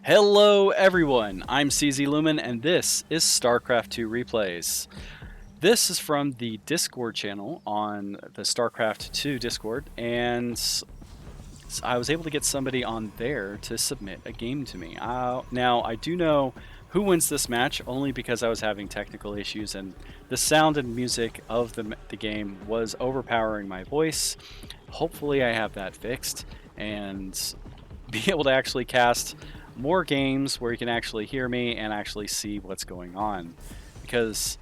Hello everyone, I'm CZ Lumen and this is StarCraft2 Replays. This is from the Discord channel on the StarCraft2 Discord, and I was able to get somebody on there to submit a game to me. Now, I do know who wins this match only because I was having technical issues and the sound and music of the game was overpowering my voice. Hopefully I have that fixed and be able to actually cast more games where you can actually hear me and actually see what's going on. Because,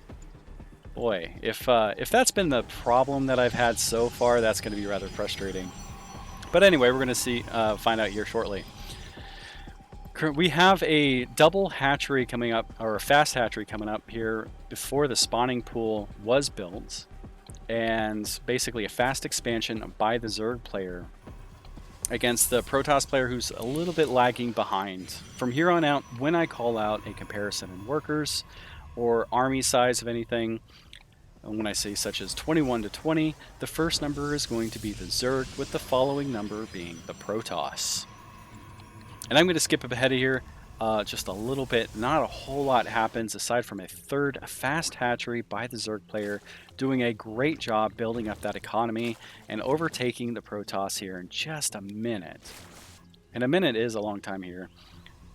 boy, if that's been the problem that I've had so far, that's going to be rather frustrating. But anyway, we're going to find out here shortly. We have a double hatchery coming up, or a fast hatchery coming up here before the spawning pool was built, and basically a fast expansion by the Zerg player against the Protoss player who's a little bit lagging behind. From here on out, when I call out a comparison in workers or army size of anything, and when I say such as 21 to 20, the first number is going to be the Zerg, with the following number being the Protoss. And I'm going to skip ahead of here just a little bit. Not a whole lot happens aside from a third fast hatchery by the Zerg player doing a great job building up that economy and overtaking the Protoss here in just a minute. And a minute is a long time here.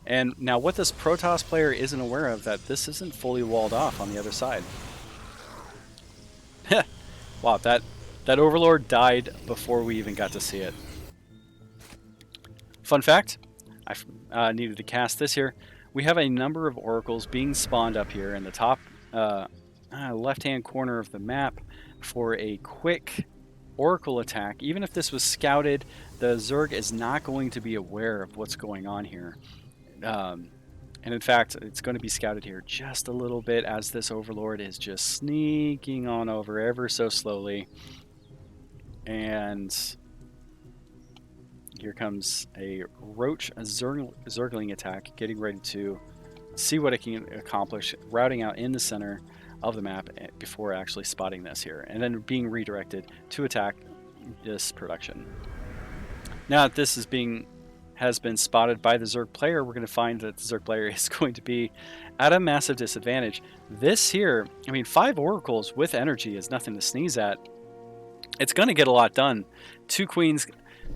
And now what this Protoss player isn't aware of, that this isn't fully walled off on the other side. Wow, that Overlord died before we even got to see it. Fun fact, I needed to cast this here. We have a number of oracles being spawned up here in the top left-hand corner of the map for a quick oracle attack. Even if this was scouted, the Zerg is not going to be aware of what's going on here. And in fact, it's going to be scouted here just a little bit as this Overlord is just sneaking on over ever so slowly. And here comes a Roach Zergling attack, getting ready to see what it can accomplish, routing out in the center of the map before actually spotting this here, and then being redirected to attack this production. Now that this has been spotted by the Zerg player, we're going to find that the Zerg player is going to be at a massive disadvantage. This here, I mean, 5 oracles with energy is nothing to sneeze at. It's going to get a lot done. 2 queens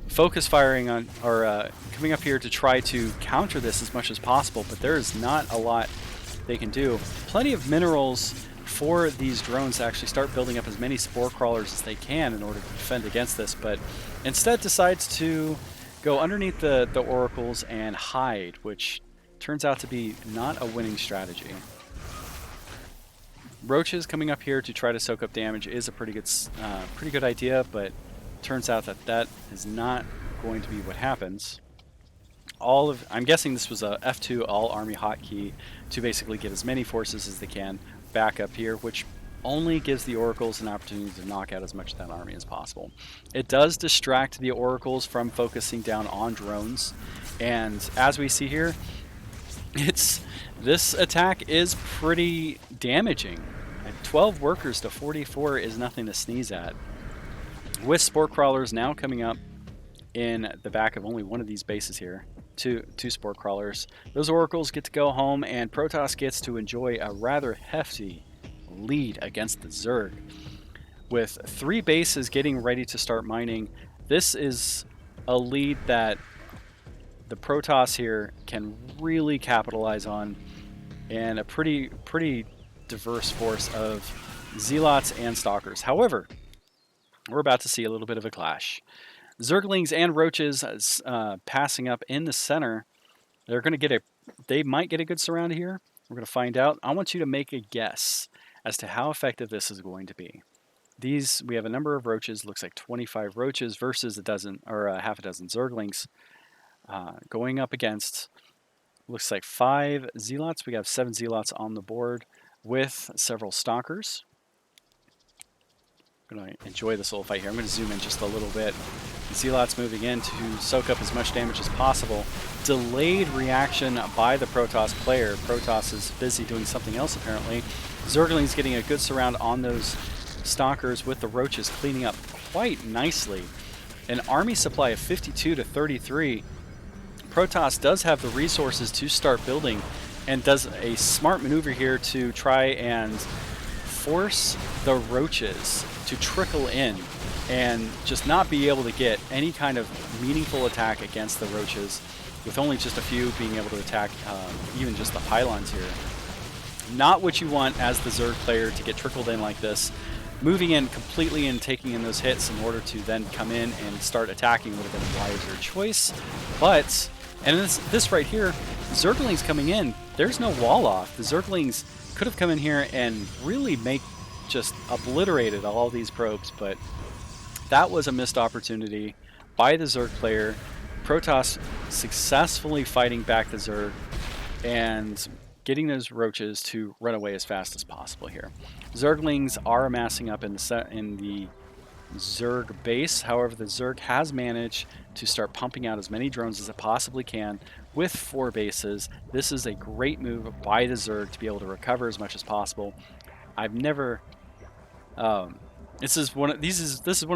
focus firing on, or coming up here to try to counter this as much as possible, but there is not a lot they can do. Plenty of minerals for these drones to actually start building up as many spore crawlers as they can in order to defend against this, but instead decides to go underneath the oracles and hide, which turns out to be not a winning strategy. Roaches coming up here to try to soak up damage is a pretty good idea, but turns out that is not going to be what happens. I'm guessing this was a F2 all army hotkey to basically get as many forces as they can back up here, which only gives the oracles an opportunity to knock out as much of that army as possible. It does distract the oracles from focusing down on drones, and as we see here, this attack is pretty damaging. 12 workers to 44 is nothing to sneeze at. With spore crawlers now coming up in the back of only one of these bases here, two spore crawlers, those oracles get to go home, and Protoss gets to enjoy a rather hefty lead against the Zerg. With 3 bases getting ready to start mining, this is a lead that the Protoss here can really capitalize on, and a pretty diverse force of Zealots and Stalkers. However, we're about to see a little bit of a clash. Zerglings and Roaches passing up in the center. They might get a good surround here. We're going to find out. I want you to make a guess as to how effective this is going to be. We have a number of Roaches. Looks like 25 Roaches versus half a dozen Zerglings going up against. Looks like 5 Zealots. We have 7 Zealots on the board with several Stalkers. I'm going to enjoy this little fight here. I'm going to zoom in just a little bit. Zealots moving in to soak up as much damage as possible. Delayed reaction by the Protoss player. Protoss is busy doing something else apparently. Zerglings getting a good surround on those Stalkers, with the Roaches cleaning up quite nicely. An army supply of 52 to 33. Protoss does have the resources to start building and does a smart maneuver here to try and force the roaches to trickle in and just not be able to get any kind of meaningful attack against the roaches, with only just a few being able to attack even just the pylons here. Not what you want as the Zerg player, to get trickled in like this. Moving in completely and taking in those hits in order to then come in and start attacking would have been a wiser choice. But, and this right here, Zerglings coming in, there's no wall off. The Zerglings could have come in here and really just obliterated all these probes, but that was a missed opportunity by the Zerg player. Protoss successfully fighting back the Zerg and getting those roaches to run away as fast as possible here. Zerglings are amassing up in the Zerg base. However, the Zerg has managed to start pumping out as many drones as it possibly can with 4 bases. This is a great move by the Zerg to be able to recover as much as possible. I've never this is one of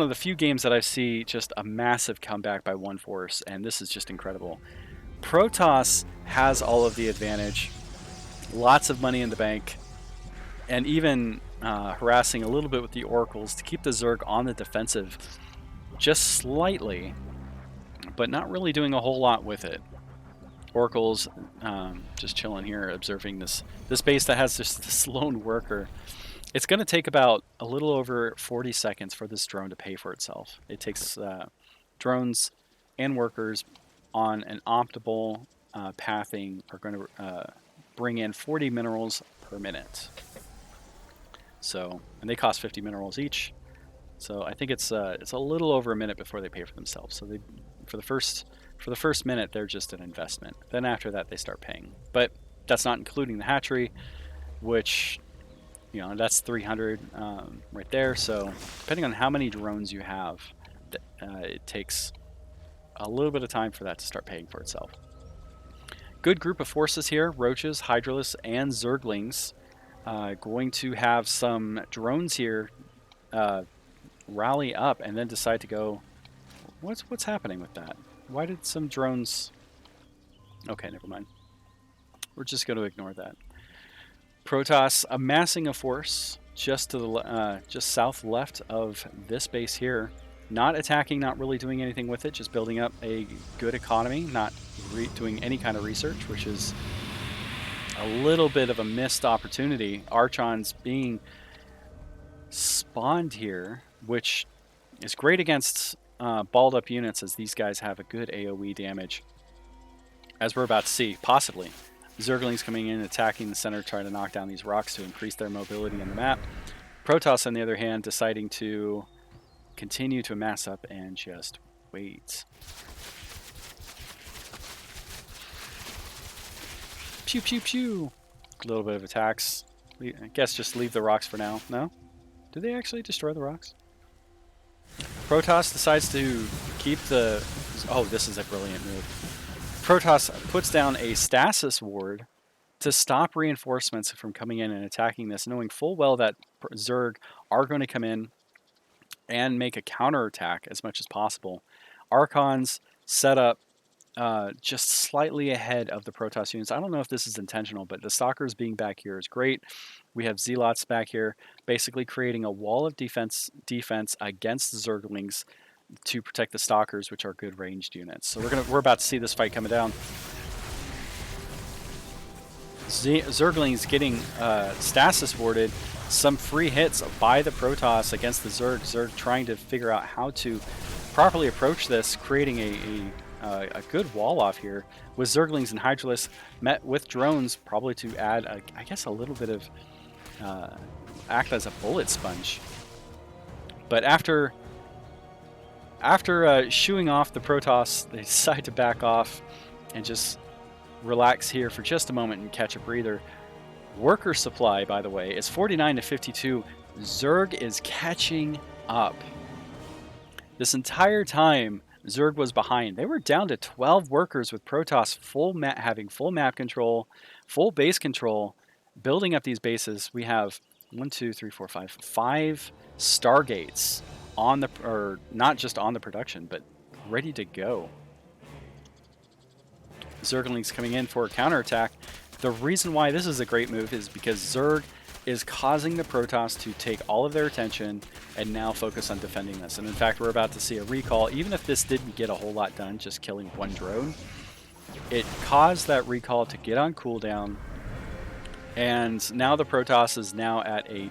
the few games that I see just a massive comeback by one force, and this is just incredible. Protoss has all of the advantage, lots of money in the bank, and even harassing a little bit with the oracles to keep the Zerg on the defensive just slightly, but not really doing a whole lot with it. Oracles just chilling here, observing this base that has just this lone worker. It's going to take about a little over 40 seconds for this drone to pay for itself. It takes drones and workers on an optimal pathing are going to bring in 40 minerals per minute. So, and they cost 50 minerals each. So I think it's a little over a minute before they pay for themselves. So for the first minute, they're just an investment. Then after that, they start paying. But that's not including the hatchery, which, you know, that's 300 right there. So depending on how many drones you have, it takes a little bit of time for that to start paying for itself. Good group of forces here: roaches, hydralisks, and Zerglings. Going to have some drones here rally up and then decide to go. What's happening with that? Why did some drones? Okay, never mind. We're just going to ignore that. Protoss amassing a force just to the just south left of this base here. Not attacking, not really doing anything with it, just building up a good economy, not doing any kind of research, which is a little bit of a missed opportunity. Archons being spawned here, which is great against balled up units, as these guys have a good AoE damage, as we're about to see, possibly. Zerglings coming in, attacking the center, trying to knock down these rocks to increase their mobility on the map. Protoss, on the other hand, deciding to continue to amass up and just wait. Pew, pew, pew. A little bit of attacks. I guess just leave the rocks for now. No? Do they actually destroy the rocks? Protoss decides to keep the... Oh, this is a brilliant move. Protoss puts down a stasis ward to stop reinforcements from coming in and attacking this, knowing full well that Zerg are going to come in and make a counterattack as much as possible. Archons set up just slightly ahead of the Protoss units. I don't know if this is intentional, but the Stalkers being back here is great. We have Zealots back here, basically creating a wall of defense against the Zerglings to protect the Stalkers, which are good ranged units. So we're about to see this fight coming down. Zerglings getting stasis warded, some free hits by the Protoss against the Zerg. Zerg trying to figure out how to properly approach this, creating a good wall off here with Zerglings and Hydralisks met with drones, probably to add, I guess, a little bit of act as a bullet sponge. But after shooing off the Protoss, they decide to back off and just relax here for just a moment and catch a breather. Worker supply, by the way, is 49 to 52. Zerg is catching up. This entire time, Zerg was behind. They were down to 12 workers with Protoss having full map control, full base control, building up these bases. We have 5 Stargates on the, or not just on the production, but ready to go. Zerglings coming in for a counterattack. The reason why this is a great move is because Zerg is causing the Protoss to take all of their attention and now focus on defending this. And in fact, we're about to see a recall. Even if this didn't get a whole lot done, just killing one drone, it caused that recall to get on cooldown. And now the Protoss is now at a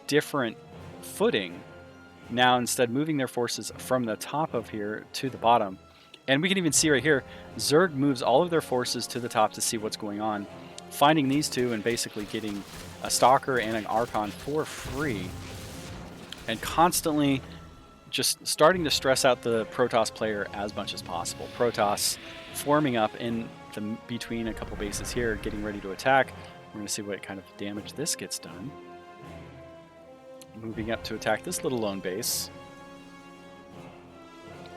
different footing. Now, instead moving their forces from the top of here to the bottom. And we can even see right here, Zerg moves all of their forces to the top to see what's going on, finding these two and basically getting a Stalker and an Archon for free, and constantly just starting to stress out the Protoss player as much as possible. Protoss forming up in between a couple bases here, getting ready to attack. We're going to see what kind of damage this gets done. Moving up to attack this little lone base.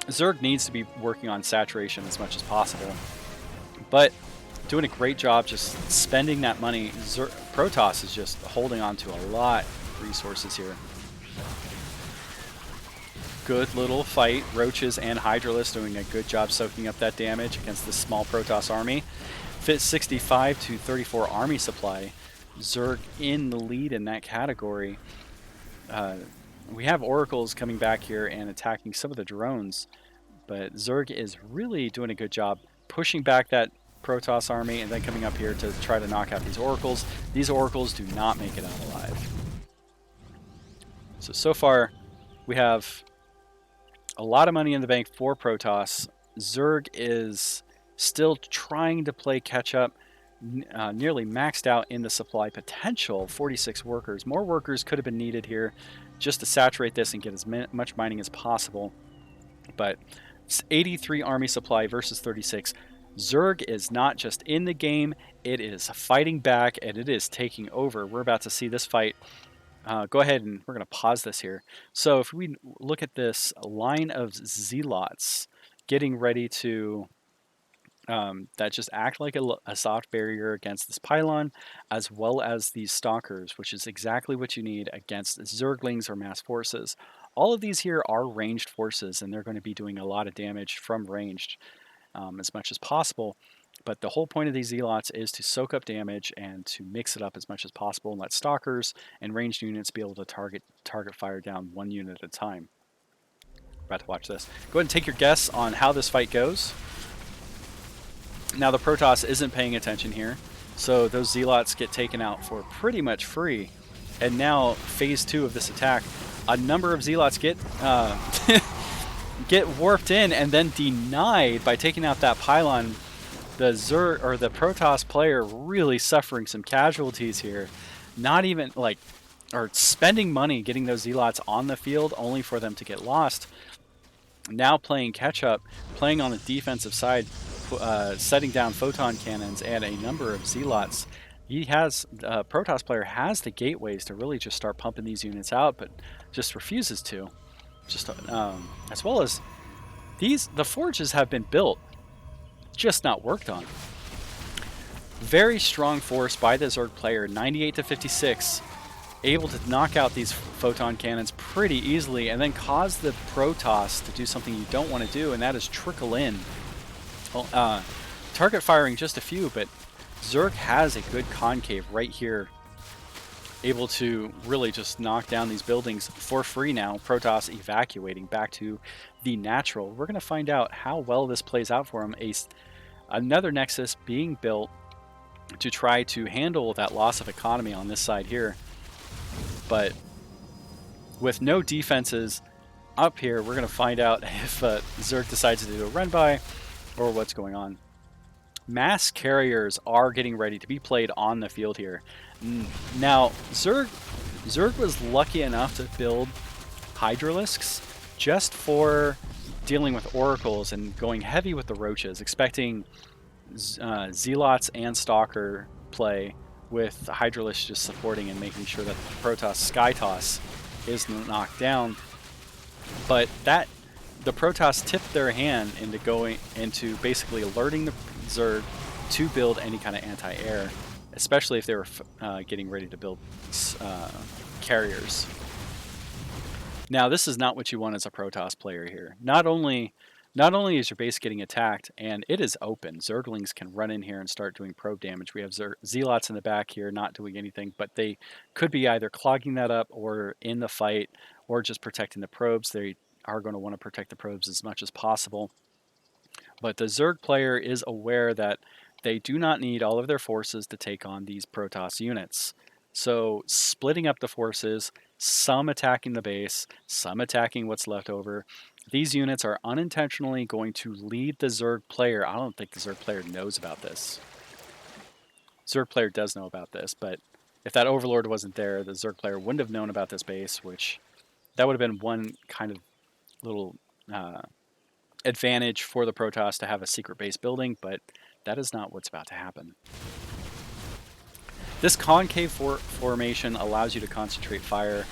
Zerg needs to be working on saturation as much as possible, but doing a great job just spending that money. Protoss is just holding on to a lot of resources here. Good little fight. Roaches and Hydralisks doing a good job soaking up that damage against this small Protoss army. Fit 65 to 34 army supply. Zerg in the lead in that category. We have Oracles coming back here and attacking some of the drones, but Zerg is really doing a good job pushing back that Protoss army and then coming up here to try to knock out these Oracles. These Oracles do not make it out alive. So far, we have a lot of money in the bank for Protoss. Zerg is still trying to play catch up, nearly maxed out in the supply potential. 46 workers. More workers could have been needed here just to saturate this and get as much mining as possible. But it's 83 army supply versus 36. Zerg is not just in the game, it is fighting back and it is taking over. We're about to see this fight. Go ahead and we're going to pause this here. So if we look at this line of Zealots getting ready to that just act like a soft barrier against this pylon, as well as these Stalkers, which is exactly what you need against Zerglings or mass forces. All of these here are ranged forces, and they're going to be doing a lot of damage from ranged as much as possible. But the whole point of these Zealots is to soak up damage and to mix it up as much as possible and let Stalkers and ranged units be able to target fire down one unit at a time. About to watch this. Go ahead and take your guess on how this fight goes. Now the Protoss isn't paying attention here, so those Zealots get taken out for pretty much free. And now phase 2 of this attack, a number of Zealots get get warped in and then denied by taking out that pylon. The Zerg or the Protoss player really suffering some casualties here. Not even like, or spending money getting those Zealots on the field only for them to get lost. Now playing catch up, playing on the defensive side, setting down photon cannons and a number of Zealots. He has, Protoss player has the gateways to really just start pumping these units out, but just refuses to. Just as well as the forges have been built, just not worked on. Very strong force by the Zerg player, 98 to 56, able to knock out these photon cannons pretty easily and then cause the Protoss to do something you don't want to do, and that is trickle in. Well, target firing just a few, but Zerg has a good concave right here, able to really just knock down these buildings for free now. Protoss evacuating back to the natural. We're going to find out how well this plays out for him. Another Nexus being built to try to handle that loss of economy on this side here. But with no defenses up here, we're going to find out if Zerg decides to do a run by or what's going on. Mass carriers are getting ready to be played on the field here. Now, Zerg was lucky enough to build Hydralisks just for dealing with Oracles and going heavy with the Roaches, expecting Zealots and Stalker play with Hydralisks just supporting and making sure that the Protoss skytoss is knocked down. But the Protoss tipped their hand into basically alerting the Zerg to build any kind of anti-air, especially if they were getting ready to build carriers. Now, this is not what you want as a Protoss player here. Not only not only is your base getting attacked, and it is open, Zerglings can run in here and start doing probe damage. We have Zealots in the back here not doing anything, but they could be either clogging that up or in the fight or just protecting the probes. They are going to want to protect the probes as much as possible. But the Zerg player is aware that they do not need all of their forces to take on these Protoss units. So splitting up the forces, some attacking the base, some attacking what's left over. These units are unintentionally going to lead the Zerg player. I don't think the Zerg player knows about this. Zerg player does know about this, but if that Overlord wasn't there, the Zerg player wouldn't have known about this base, which that would have been one kind of little advantage for the Protoss to have a secret base building, but that is not what's about to happen. This concave formation allows you to concentrate fire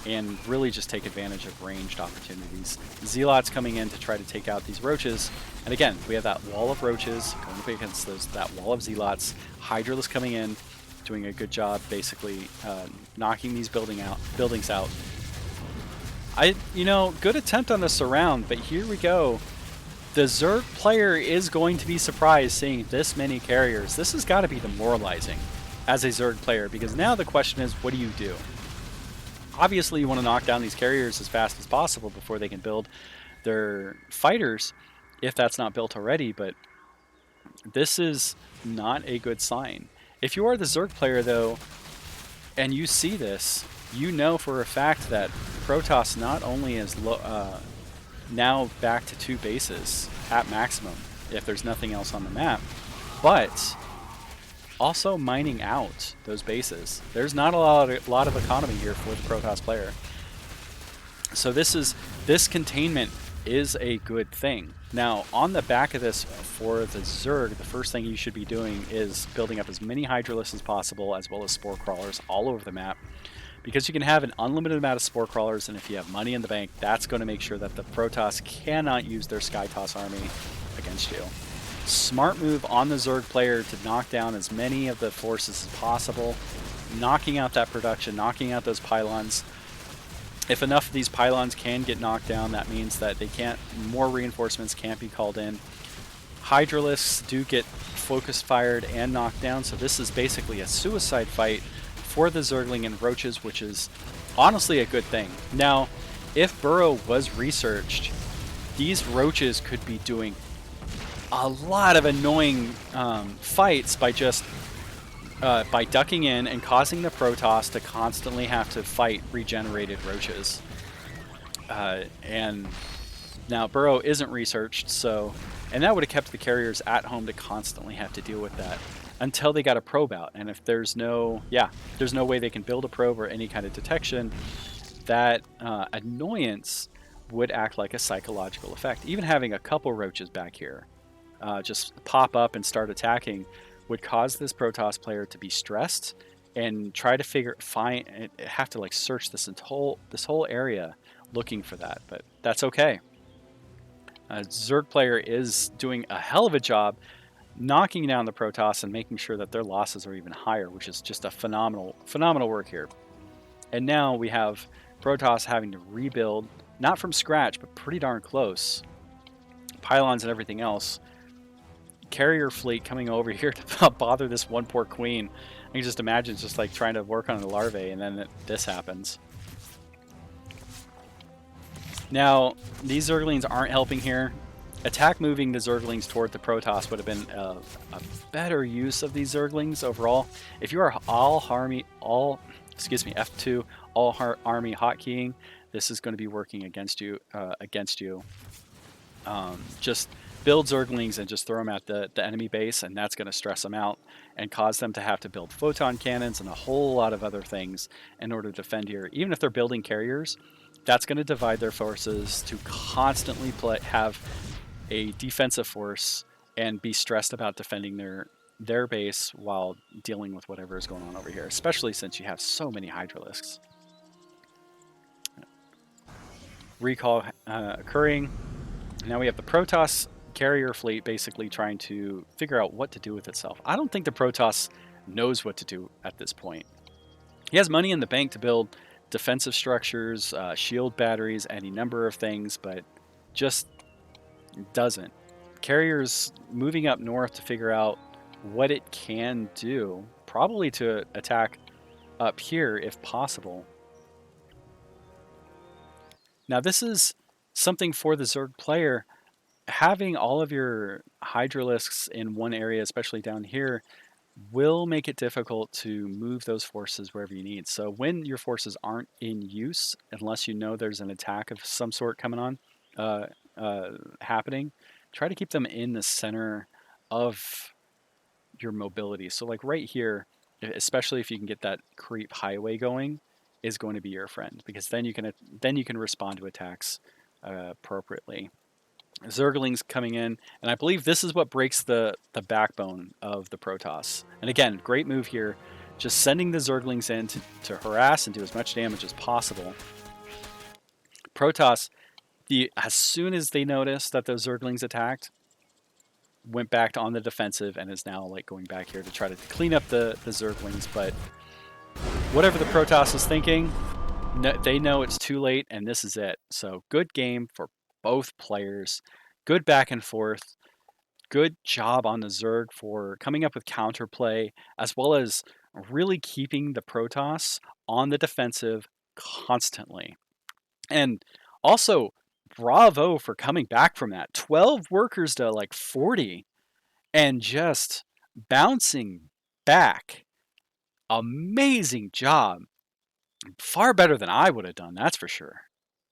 and really just take advantage of ranged opportunities. Zealots coming in to try to take out these roaches, and again, we have that wall of roaches going up against that wall of Zealots. Hydralisk coming in, doing a good job basically knocking these buildings out. Good attempt on the surround, but here we go. The Zerg player is going to be surprised seeing this many carriers. This has got to be demoralizing as a Zerg player, because now the question is, what do you do? Obviously, you want to knock down these carriers as fast as possible before they can build their fighters, if that's not built already, but this is not a good sign. If you are the Zerg player, though, and you see this, you know for a fact that Protoss not only is now back to 2 bases at maximum, if there's nothing else on the map, but also mining out those bases. There's not a lot of economy here for the Protoss player. So this containment is a good thing. Now, on the back of this, for the Zerg, the first thing you should be doing is building up as many Hydralisks as possible, as well as Spore Crawlers all over the map, because you can have an unlimited amount of Spore Crawlers, and if you have money in the bank, that's going to make sure that the Protoss cannot use their skytoss army against you. Smart move on the Zerg player to knock down as many of the forces as possible, knocking out that production, knocking out those pylons. If enough of these pylons can get knocked down, that means that more reinforcements can't be called in. Hydralisks do get focus fired and knocked down, so this is basically a suicide fight for the Zergling and Roaches, which is honestly a good thing. Now, if Burrow was researched, these Roaches could be doing a lot of annoying fights by just by ducking in and causing the Protoss to constantly have to fight regenerated Roaches. And now Burrow isn't researched, and that would have kept the carriers at home to constantly have to deal with that until they got a probe out. And if there's no way they can build a probe or any kind of detection, that annoyance would act like a psychological effect. Even having a couple Roaches back here just pop up and start attacking would cause this Protoss player to be stressed and try to have to like search this whole area looking for that. But that's okay. Zerg player is doing a hell of a job knocking down the Protoss and making sure that their losses are even higher, which is just a phenomenal work here. And now we have Protoss having to rebuild, not from scratch, but pretty darn close, pylons and everything else. Carrier fleet coming over here to bother this one poor queen. I can just imagine just like trying to work on the larvae, and then this happens. Now, these Zerglings aren't helping here. Attack moving the Zerglings toward the Protoss would have been a better use of these Zerglings overall. If you are F2 all army hotkeying, this is going to be working against you. Just build Zerglings and just throw them at the enemy base, and that's going to stress them out and cause them to have to build photon cannons and a whole lot of other things in order to defend here. Even if they're building carriers, that's going to divide their forces to constantly have a defensive force and be stressed about defending their base while dealing with whatever is going on over here, especially since you have so many Hydralisks. Recall occurring. Now we have the Protoss carrier fleet basically trying to figure out what to do with itself. I don't think the Protoss knows what to do at this point. He has money in the bank to build defensive structures, shield batteries, any number of things, but just It doesn't. Carrier's moving up north to figure out what it can do, probably to attack up here if possible. Now, this is something for the Zerg player. Having all of your Hydralisks in one area, especially down here, will make it difficult to move those forces wherever you need. So when your forces aren't in use, unless you know there's an attack of some sort coming on, uh, happening, try to keep them in the center of your mobility. So like right here, especially if you can get that creep highway going, is going to be your friend, because then you can respond to attacks appropriately. Zerglings coming in, and I believe this is what breaks the backbone of the Protoss. And again, great move here, just sending the Zerglings in to harass and do as much damage as possible. Protoss, as soon as they noticed that those Zerglings attacked, went back on the defensive and is now like going back here to try to clean up the Zerglings. But whatever the Protoss is thinking, they know it's too late, and this is it. So good game for both players. Good back and forth. Good job on the Zerg for coming up with counterplay, as well as really keeping the Protoss on the defensive constantly. And also, bravo for coming back from that. 12 workers to like 40 and just bouncing back. Amazing job. Far better than I would have done, that's for sure.